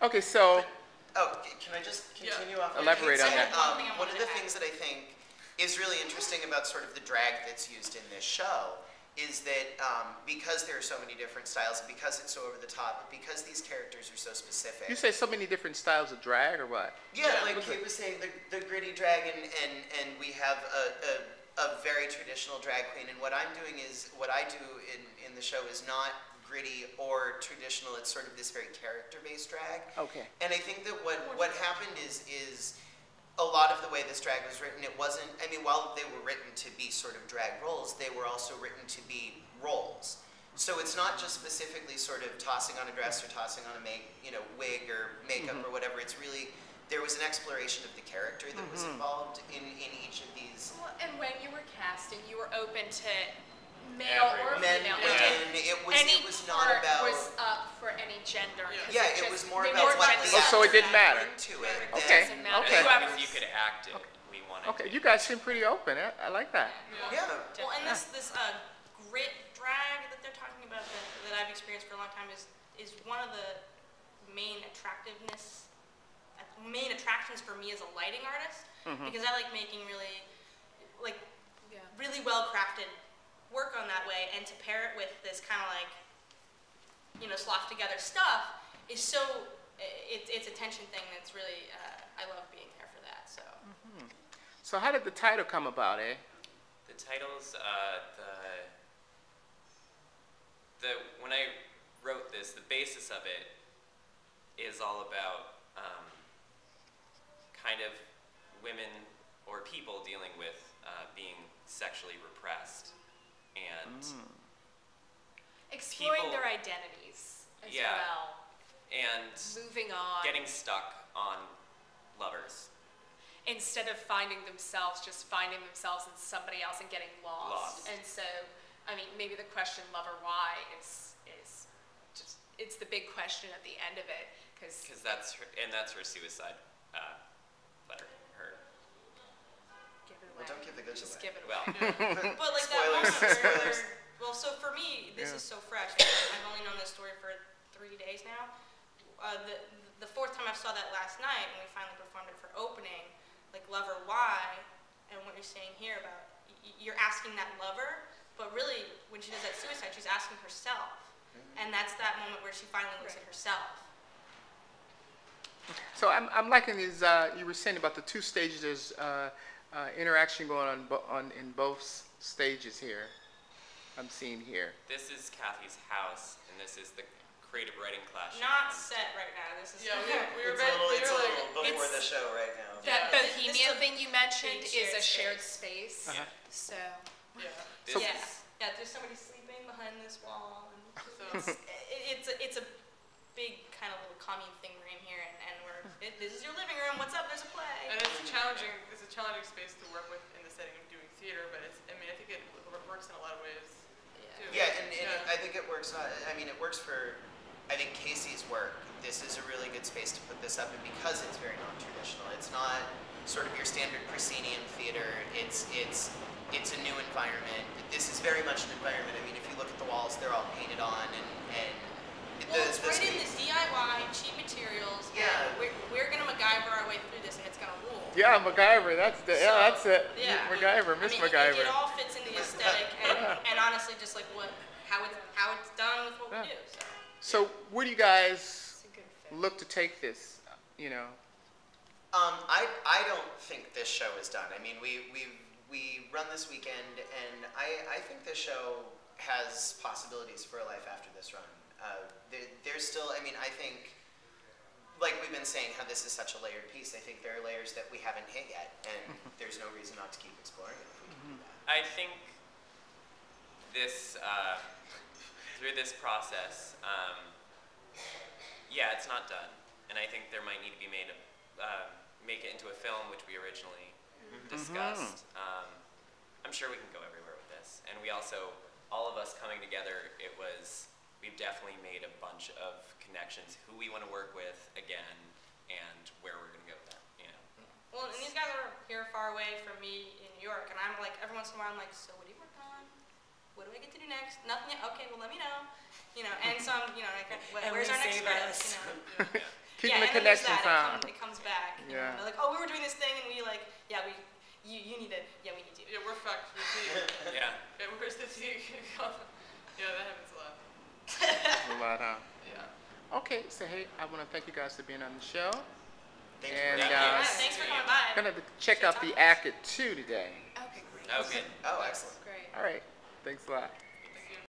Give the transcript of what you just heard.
Okay, so Oh, can I just continue off? elaborate on that. One of the things that I think is really interesting about sort of the drag that's used in this show is that because there are so many different styles, because it's so over the top, because these characters are so specific. You say so many different styles of drag, or what? Yeah, like Cate was saying, the gritty drag, and we have a very traditional drag queen. And what I'm doing is, what I do in the show is not gritty or traditional. It's sort of this very character-based drag. Okay. And I think that what happened is a lot of the way this drag was written, it wasn't, I mean, while they were written to be sort of drag roles, they were also written to be roles. So it's not just specifically sort of tossing on a dress or tossing on a wig or makeup or whatever. It's really, there was an exploration of the character that was involved in each of these. Well, and when you were casting, you were open to male or female. It was not about. Was up for any gender. Yeah, it was more about what the so it didn't matter. To it. Okay. Okay. If you could act it, we wanted. Okay, you guys seem pretty open. I like that. Yeah. Well, and this grit drag that they're talking about that I've experienced for a long time is one of the main attractions for me as a lighting artist, because I like making really well crafted work on that way, and to pair it with this kind of like sloughed together stuff is so it's a tension thing that's really I love being there for that. So. So how did the title come about, eh? The title's when I wrote this, the basis of it is all about kind of women or people dealing with being sexually repressed and exploring their identities as well. And moving on. Getting stuck on lovers. Instead of finding themselves, just finding themselves in somebody else and getting lost. And so, I mean, maybe the question "love or why" is just, it's the big question at the end of it, because that's her suicide letter. Her. Give it away. Well, don't give the good just away. give it away. Well, but like spoilers, that moment spoilers. Well, so for me, this is so fresh. I've only known this story for 3 days now. The fourth time I saw that last night, when we finally performed it for opening, like lover, why, and what you're saying here about you're asking that lover, but really when she does that suicide, she's asking herself, and that's that moment where she finally looks at herself. So I'm liking these. You were saying about the two stages. There's interaction going on in both stages here. I'm seeing here. This is Kathy's house, and this is the creative writing class. Not set right now. This is it's a little before the show right now. That bohemian thing you mentioned is a shared space. So there's somebody sleeping behind this wall. And so it's a big kind of little commune thing we're in here, and this is your living room. What's up? There's a play. And it's a challenging space to work with in the setting of doing theater, but I think it works in a lot of ways. Yeah, and I think it works. It works for, I think, Casey's work. This is a really good space to put this up, and because it's very non-traditional, it's not sort of your standard proscenium theater. It's a new environment. This is very much an environment. I mean, if you look at the walls, they're all painted on, and it's right in the DIY, cheap materials. Yeah, we're gonna MacGyver our way through this, and it's gonna rule. Yeah, MacGyver. That's it. Yeah, MacGyver, Miss MacGyver. It all fits in the aesthetic, and honestly, just like how it's done with what we do. So where do you guys look to take this? I don't think this show is done. I mean, we run this weekend, and I think this show has possibilities for a life after this run. There's still, I think, like we've been saying, how this is such a layered piece. I think there are layers that we haven't hit yet, and there's no reason not to keep exploring it if we can do that. I think this, through this process, it's not done, and I think there might need to be make it into a film, which we originally discussed. I'm sure we can go everywhere with this, and we also, all of us coming together, we've definitely made a bunch of connections, who we want to work with again, and where we're going to go with that. Well, and these guys are here far away from me in New York, and I'm like, every once in a while, I'm like, so what do you work on? What do I get to do next? Nothing yet? Okay, well, let me know. And so I'm, like, where's our next script? Keeping the and then there's connections that. on. It comes back. You Yeah. know, they're like, oh, we were doing this thing, and we like, yeah, you need to, yeah, we need you. Yeah, we're fucked. The Teague. Yeah. Yeah, where's the Teague? Yeah, that happens a lot. A lot, huh? Yeah. Okay, so hey, I want to thank you guys for being on the show. Thanks And, for Yeah, uh, thanks for coming by. Gonna check out the Act at 2 today. Okay, great. Oh, Okay. Oh, excellent. Great. All right, thanks a lot.